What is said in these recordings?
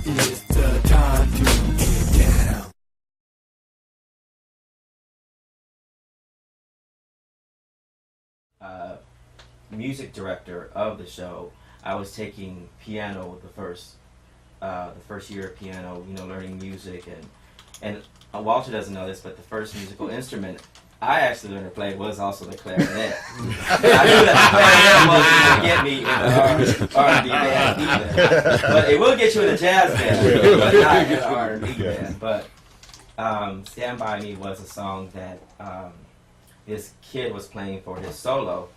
It's the time to get down. Music director of the show, I was taking piano the first year of piano, learning music, and Walter doesn't know this, but the first musical instrument I actually learned to play was also the clarinet. I knew that the clarinet wasn't going to get me in the R&B band either, but it will get you in a jazz band, but not in an R&B band. But "Stand By Me" was a song that this kid was playing for his solo.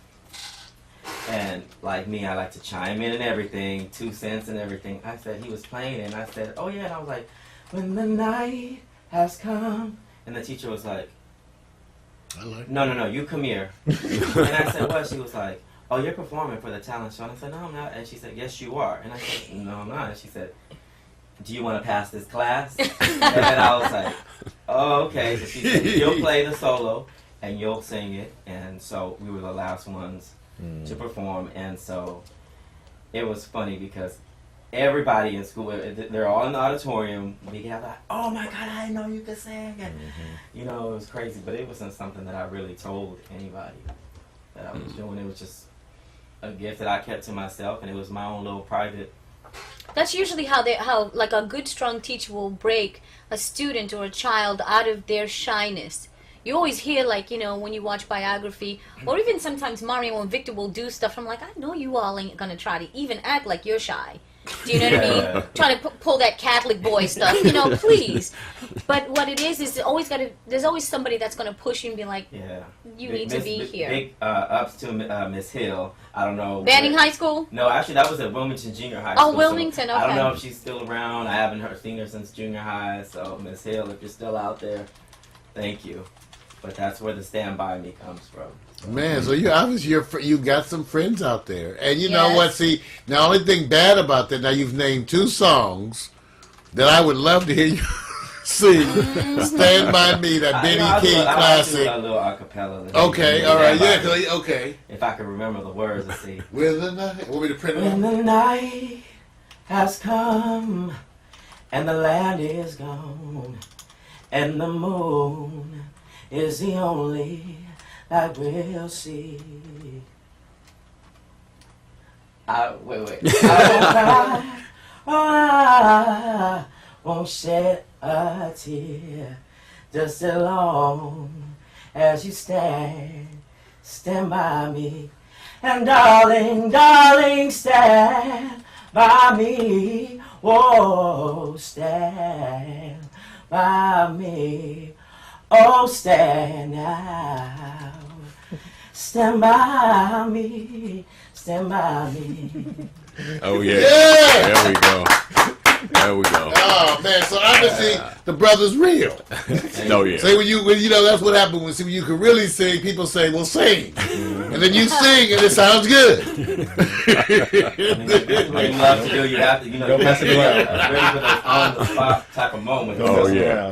And like me, I like to chime in and everything, 2 cents and everything. I said, he was playing it, and I said, oh yeah, and I was like, when the night has come. And the teacher was like, no, you come here. And I said, what? She was like, oh, you're performing for the talent show. And I said, no, I'm not. And she said, yes, you are. And I said, no, I'm not. And she said, do you want to pass this class? And then I was like, oh, okay. So she said, you'll play the solo, and you'll sing it. And so we were the last ones to perform, and so it was funny because everybody in school, they're all in the auditorium. We have like, oh my God, I didn't know you could sing, and it was crazy. But it wasn't something that I really told anybody that I was doing. It was just a gift that I kept to myself, and it was my own little private. That's usually how like a good, strong teacher will break a student or a child out of their shyness. You always hear, like, when you watch biography, or even sometimes Mario and Victor will do stuff. I'm like, I know you all ain't going to try to even act like you're shy. Do you know what I mean? Trying to pull that Catholic boy stuff, please. But what it is there's always somebody that's going to push you and be like, you need to be here. Big ups to Miss Hill. I don't know. Banning High School? No, actually, that was at Wilmington Junior High School. Oh, Wilmington, okay. I don't know if she's still around. I haven't seen her since junior high. So, Miss Hill, if you're still out there, thank you. But that's where the "Stand By Me" comes from. Man, so you obviously you got some friends out there, and you know what? See, the only thing bad about that, now you've named 2 songs that I would love to hear you sing. "Stand By Me," that Benny King classic. A little acapella. Okay, all right, yeah, okay. If I can remember the words, let's see. When the night, want me to print it when the night has come and the land is gone and the moon is the only that we'll see. Wait. I won't cry, I won't shed a tear, just as long as you stand by me. And darling, stand by me. Whoa, stand by me. Oh, stand now. Stand by me. Stand by me. Oh, yeah. There we go. Oh, man. So obviously the brother's real. No, yeah. Say when that's what happened when you can really sing, people say, well, sing. And then you sing and it sounds good. What you love to do, you have to, don't mess it up. Ready for those on the spot type of moment. Oh, yeah.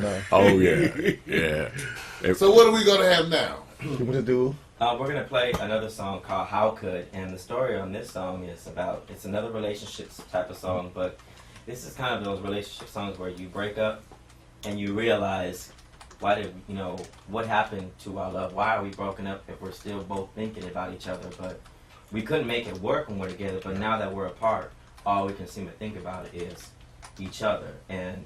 So what are we going to have now? What to do? We're going to play another song called How Could, and the story on this song is it's another relationships type of song, but this is kind of those relationship songs where you break up and you realize what happened to our love? Why are we broken up if we're still both thinking about each other? But we couldn't make it work when we're together, but now that we're apart, all we can seem to think about is each other. And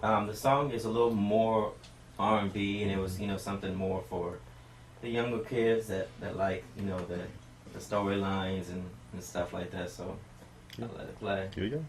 the song is a little more R&B, and it was, something more for the younger kids that like, the storylines and stuff like that. So I'll let it play. Here you go.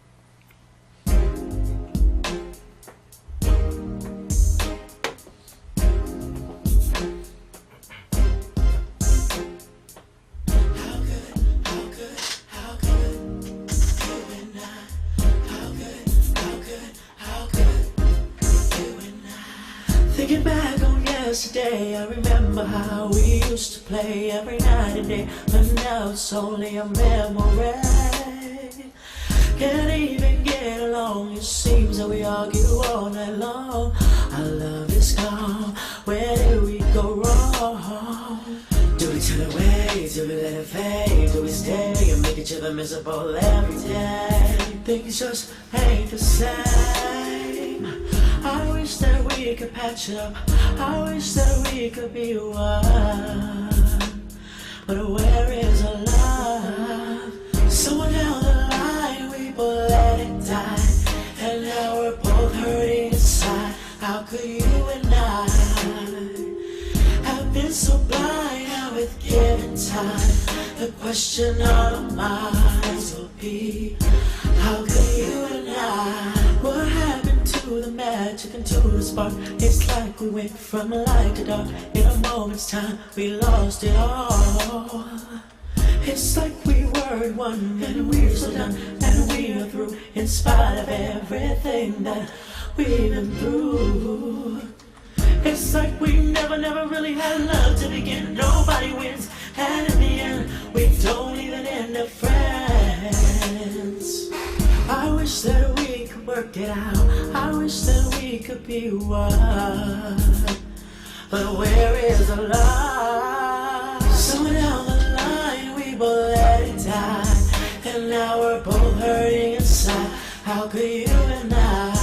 Thinking back on yesterday, I remember how we used to play every night and day, but now it's only a memory. Can't even get along, it seems that we argue all night long. Our love is gone, where did we go wrong? Do we turn away, do we let it fade, do we stay and make each other miserable every day? things just ain't the same. I wish that we could patch it up. I wish that we could be one. But where is our love? Somewhere down the line we both let it die, and now we're both hurting inside. How could you and I have been so blind? Now with given time, the question on our minds will be, how could you and I? What happened to the magic and to the spark? It's like we went from light to dark. In a moment's time, we lost it all. It's like we were one and we're so done, and we are through in spite of everything that we've been through. It's like we never really had love to begin. Nobody wins, and in the end, we don't even end up friends. I wish that we could work it out. I wish that we could be one. But where is the love? Somewhere down the line we both let it die, and now we're both hurting inside. How could you and I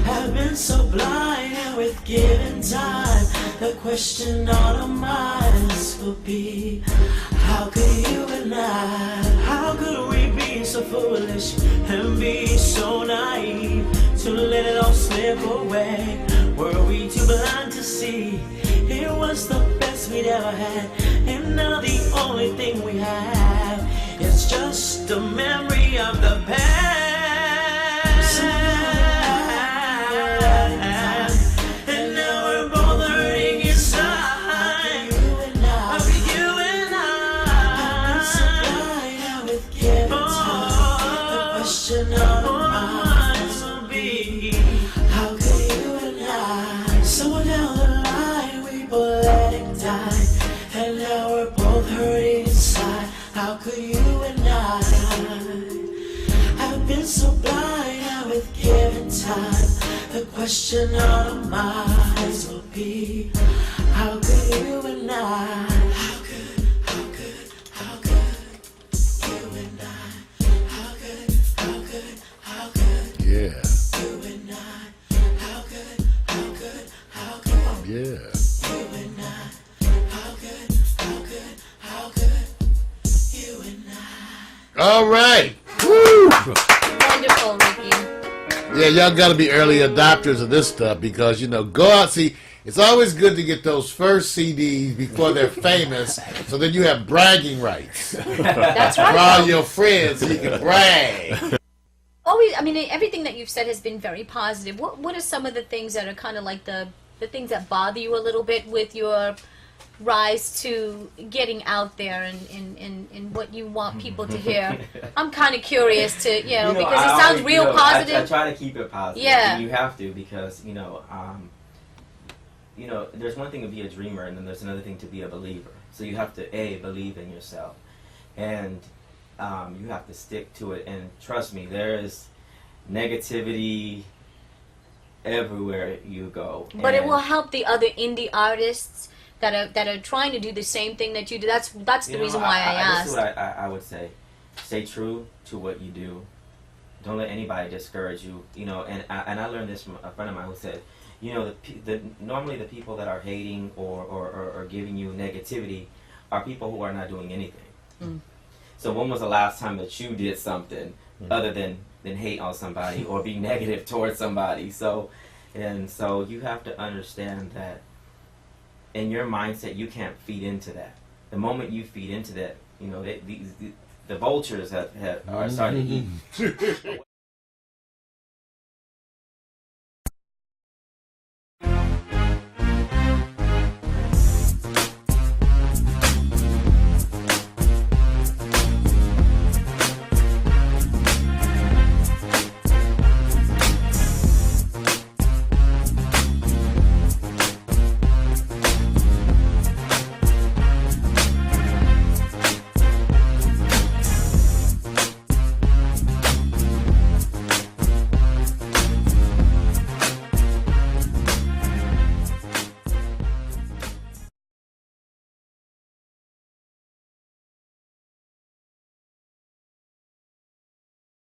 have been so blind? And with given time, the question on our minds will be, how could you and I? How could we be so foolish and be so naive to let it all slip away? Were we too blind to see it was the best we'd ever had, and now the only thing we have is just a memory of the past? And now we're both hurting inside. Of you and I. So blind with given time. The question on our minds will be, how could you and I? Somewhere down the line we both let it die, and now we're both hurting inside. How could you and I have been so blind? Now with given time, the question on our minds will be, how could you and I? How could you and I? How could Yeah. you and I? How could Yeah. you and I? How could you and I? All right. Woo! Wonderful, Ricky. Yeah, y'all got to be early adopters of this stuff because, go out, see, it's always good to get those first CDs before they're famous, so then you have bragging rights That's for all right. your friends, so you can brag. Always, I mean, everything that you've said has been very positive. What are some of the things that are kind of like the things that bother you a little bit with your rise to getting out there and what you want people to hear? I'm kind of curious to, because it sounds I real always, positive. I try to keep it positive. Yeah. And you have to because, there's one thing to be a dreamer and then there's another thing to be a believer. So you have to, believe in yourself. And you have to stick to it. And trust me, there is negativity everywhere you go. But it will help the other indie artists that are trying to do the same thing that you do. That's the reason why I asked. This is what I would say. Stay true to what you do. Don't let anybody discourage you. And I learned this from a friend of mine who said, normally the people that are hating or giving you negativity are people who are not doing anything. Mm. So when was the last time that you did something other than hate on somebody or be negative towards somebody? So you have to understand that in your mindset you can't feed into that. The moment you feed into that, the vultures are starting to eat.